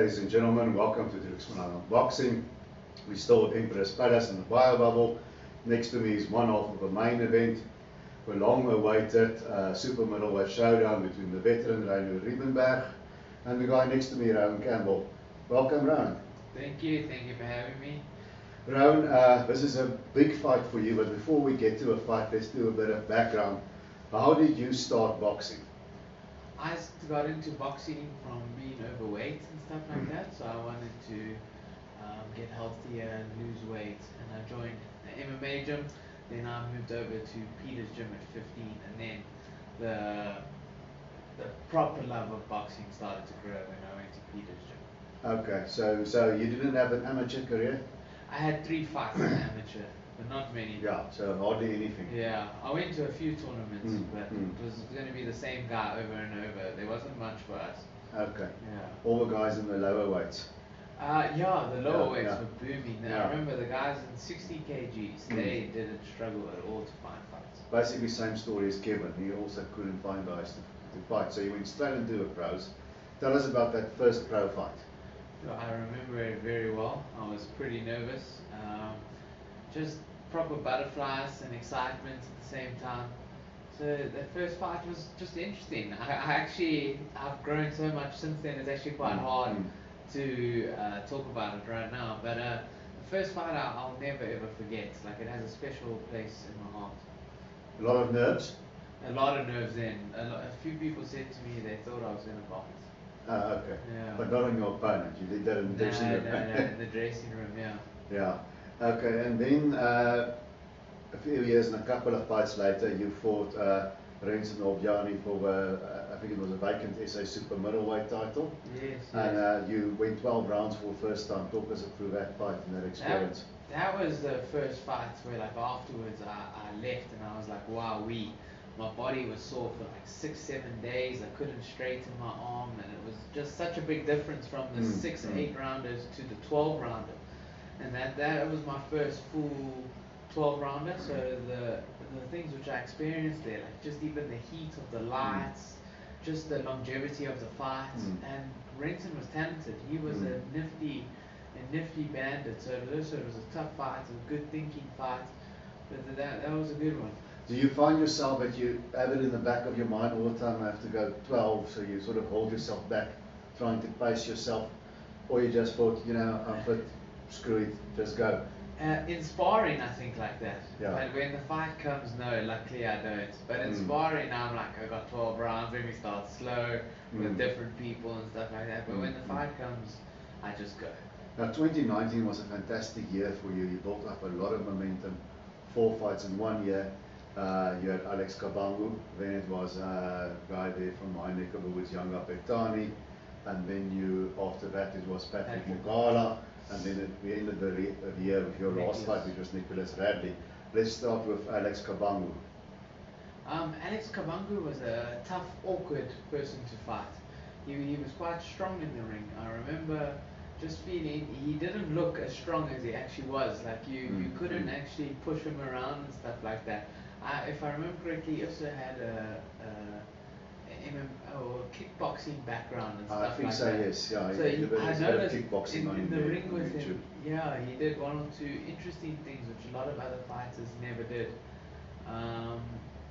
ladies and gentlemen, welcome to Dirk's Unboxing. We're still at Emperor's Palace in the Bio Bubble. Next to me is one half of the main event, the long-awaited super middleweight showdown between the veteran Liebenberg and the guy next to me, Rowan Campbell. Welcome, Rowan. Thank you for having me. Rowan, this is a big fight for you, but before we get to a fight, let's do a bit of background. How did you start boxing? I got into boxing from being overweight and stuff like that, so I wanted to get healthier and lose weight, and I joined the MMA gym. Then I moved over to Peter's gym at 15, and then the proper love of boxing started to grow when I went to Peter's gym. Okay, so you didn't have an amateur career? I had 3 fights as amateur, but not many. Yeah, so hardly anything. Yeah, I went to a few tournaments, but it was going to be the same guy over and over. There wasn't much for us. Okay. Yeah. All the guys in the lower weights? Yeah, the lower weights were booming. Yeah. I remember the guys in 60 kgs, they didn't struggle at all to find fights. Basically same story as Kevin. He also couldn't find guys to fight, so he went straight into the pros. Tell us about that first pro fight. I remember it very well. I was pretty nervous. Just proper butterflies and excitement at the same time. So the first fight was just interesting. I've grown so much since then. It's actually quite hard to talk about it right now. But the first fight I'll never ever forget. Like, it has a special place in my heart. A lot of nerves? A lot of nerves then. A few people said to me they thought I was going to vomit. Okay. Yeah. But not on your opponent. You did that in the dressing room. No, in the dressing room, yeah. Yeah. Okay, and then a few years and a couple of fights later, you fought Rensen Objani for, I think it was a vacant SA super middleweight title. Yes. And you went 12 rounds for the first time. Talk us through that fight and that experience. That was the first fight where, like, afterwards I left and I was like, wow, my body was sore for like 6-7 days. I couldn't straighten my arm, and it was just such a big difference from the 6-8 rounders to the 12 rounder. And that was my first full 12 rounder. So the things which I experienced there, like just even the heat of the lights, just the longevity of the fight. And Rensen was talented. He was a nifty bandit. So it was a tough fight, a good thinking fight. But that was a good one. Do you find yourself that you have it in the back of your mind all the time, I have to go 12, so you sort of hold yourself back, trying to pace yourself, or you just thought, I'm fit, screw it, just go? In sparring, I think like that. Yeah. But when the fight comes, no, luckily I don't. But in sparring, I'm like, I got 12 rounds, let me start slow with different people and stuff like that. But when the fight comes, I just go. Now, 2019 was a fantastic year for you. You built up a lot of momentum, 4 fights in 1 year. You had Alex Kabangu, then it was a guy there from my neck of the woods, Yanga Petani, and then after that it was Patrick Mugala, and then we ended the year with your last fight, which was Nicholas Radley. Let's start with Alex Kabangu. Alex Kabangu was a tough, awkward person to fight. He was quite strong in the ring. I remember just feeling he didn't look as strong as he actually was. Like you couldn't actually push him around and stuff like that. If I remember correctly, he also had a kickboxing background and stuff like that. I think so, yes. Yeah, so I noticed kickboxing in the ring with YouTube. him, yeah, he did 1 or 2 interesting things which a lot of other fighters never did.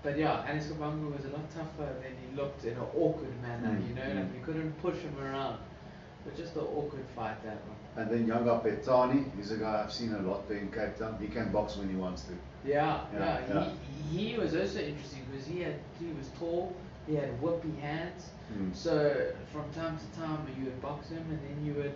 But yeah, Alex Kabangu was a lot tougher than he looked in an awkward manner. Like you couldn't push him around. But just an awkward fight, that one. And then Yanga Petani, he's a guy I've seen a lot there in Cape Town. He can box when he wants to. Yeah. He was also interesting because he was tall, he had whoopy hands. So from time to time you would box him, and then you would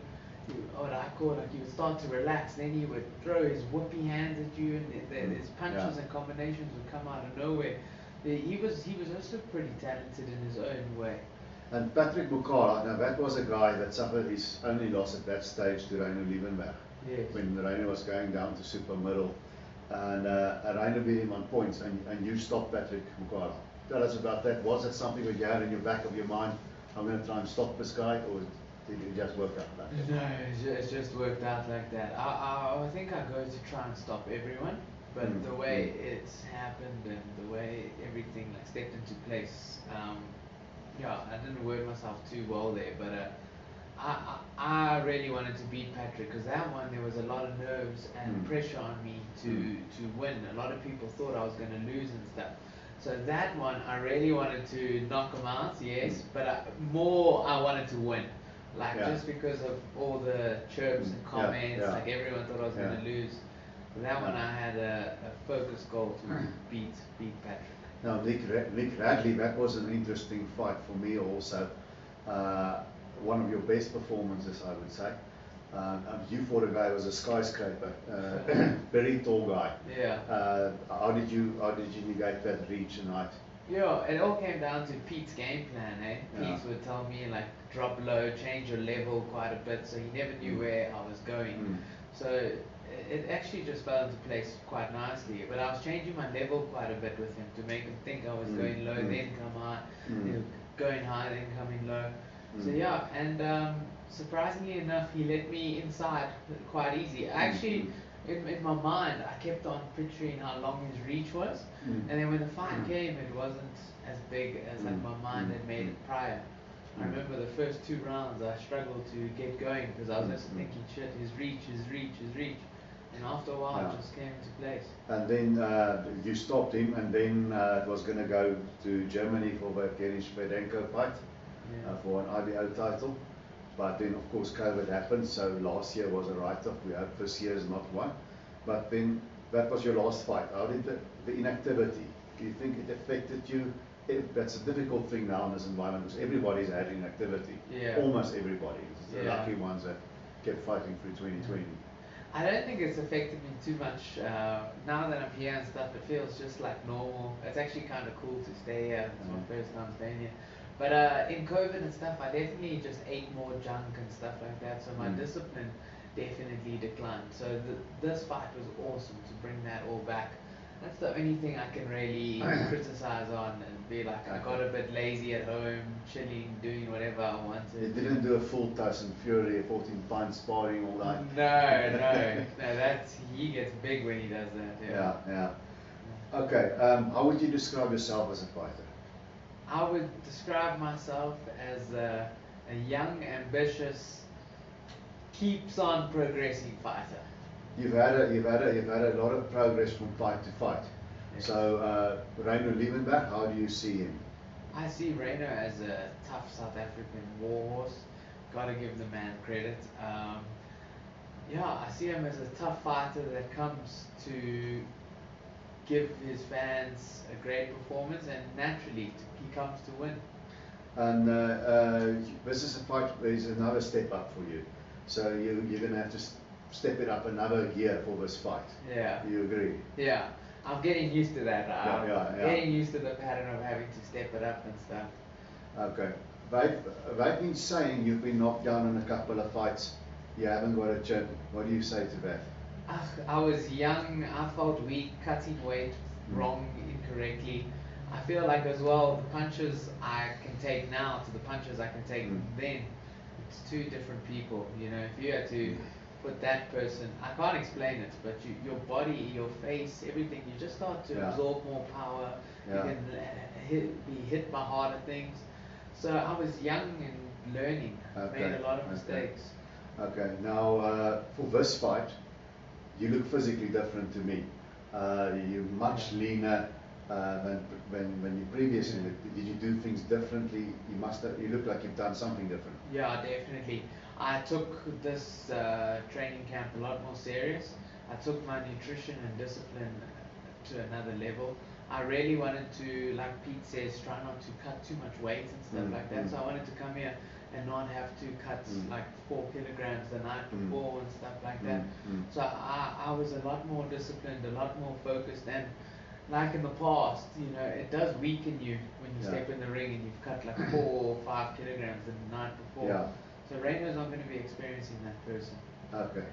start to relax. Then he would throw his whoopy hands at you, and his punches and combinations would come out of nowhere. He was also pretty talented in his own way. And Patrick Mugala, now that was a guy that suffered his only loss at that stage to Reino Liebenberg. Yes. When Reino was going down to super middle. And Reino beat him on points, and you stopped Patrick Mugala. Tell us about that. Was it something that you had in your back of your mind, I'm going to try and stop this guy, or did it just work out like that? No, it's just worked out like that. I think I go to try and stop everyone, but the way it's happened and the way everything stepped into place, I didn't word myself too well there, but I I really wanted to beat Patrick because that one there was a lot of nerves and pressure on me to win. A lot of people thought I was going to lose and stuff. So that one I really wanted to knock him out, yes, but more I wanted to win. Like just because of all the chirps and comments, like everyone thought I was going to lose. So that one I had a focused goal to beat Patrick. Now Nick Radley, that was an interesting fight for me also. One of your best performances, I would say. You fought a guy who was a skyscraper, very tall guy. Yeah. How did you negate that reach and height? Yeah, it all came down to Pete's game plan, eh? Pete would tell me like drop low, change your level quite a bit, so he never knew where I was going. So it actually just fell into place quite nicely. But I was changing my level quite a bit with him to make him think I was going low, then come high, going high, then coming low. So yeah, and surprisingly enough, he let me inside quite easy. Actually, in my mind, I kept on picturing how long his reach was, and then when the fight came, it wasn't as big as like my mind had made it prior. I remember the first 2 rounds, I struggled to get going because I was just thinking, shit, his reach. And after a while, it just came into place. And then you stopped him, and then it was going to go to Germany for the Evgeny Shvedenko fight for an IBO title. But then, of course, COVID happened, so last year was a write-off. We hope this year is not one. But then that was your last fight. How did the inactivity, do you think it affected you? That's a difficult thing now in this environment because everybody's had inactivity. Almost everybody. It's the lucky ones that kept fighting through 2020. I don't think it's affected me too much. Now that I'm here and stuff, it feels just like normal. It's actually kind of cool to stay here. It's my first time staying here. But in COVID and stuff, I definitely just ate more junk and stuff like that. So my discipline definitely declined. So this fight was awesome to bring that all back. That's the only thing I can really criticize on and be like, I got a bit lazy at home, chilling, doing whatever I wanted. You didn't do a full Tyson Fury, 14-pound sparring all night. No, that's he gets big when he does that. Yeah. Okay, how would you describe yourself as a fighter? I would describe myself as a young, ambitious, keeps on progressing fighter. You've had a lot of progress from fight to fight. Yes. So Liebenberg, how do you see him? I see Reino as a tough South African warhorse. Gotta give the man credit. I see him as a tough fighter that comes to give his fans a great performance, and naturally he comes to win. And this is a fight. There's another step up for you. So you're going to have to step it up another gear for this fight. Yeah. Do you agree? Yeah. I'm getting used to that. Yeah. Getting used to the pattern of having to step it up and stuff. Okay. They've been saying you've been knocked down in a couple of fights. You haven't got a chin. What do you say to that? I was young. I felt weak, cutting weight wrong, incorrectly. I feel like as well the punches I can take now to the punches I can take then. It's 2 different people. You know, if you had to put that person, I can't explain it, but your body, your face, everything, you just start to absorb more power. You can be hit by harder things. So I was young and learning. Made a lot of mistakes. Okay, now for this fight, you look physically different to me. You're much leaner than when you previously looked. Did you do things differently? You look like you've done something different. Yeah, definitely. I took this training camp a lot more serious. I took my nutrition and discipline to another level. I really wanted to, like Pete says, try not to cut too much weight and stuff like that. So I wanted to come here and not have to cut like 4 kilograms the night before and stuff like that. So I was a lot more disciplined, a lot more focused, and like in the past, you know, it does weaken you when you step in the ring and you've cut like 4 or 5 kilograms the night before. So Reino's not going to be experiencing that person. Okay.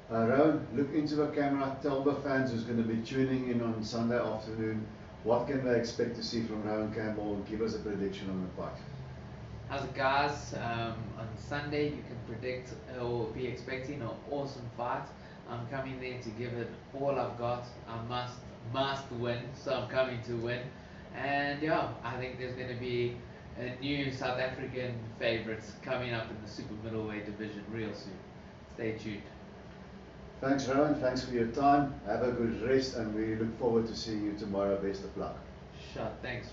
Rowan, look into the camera, tell the fans who's going to be tuning in on Sunday afternoon, what can they expect to see from Rowan Campbell, and give us a prediction on the fight. How's it, guys? On Sunday you can predict or be expecting an awesome fight. I'm coming there to give it all I've got. I must win, so I'm coming to win. And I think there's going to be new South African favourites coming up in the super middleweight division real soon. Stay tuned. Thanks, Rowan. Thanks for your time. Have a good rest, and we look forward to seeing you tomorrow. Best of luck. Sure, thanks.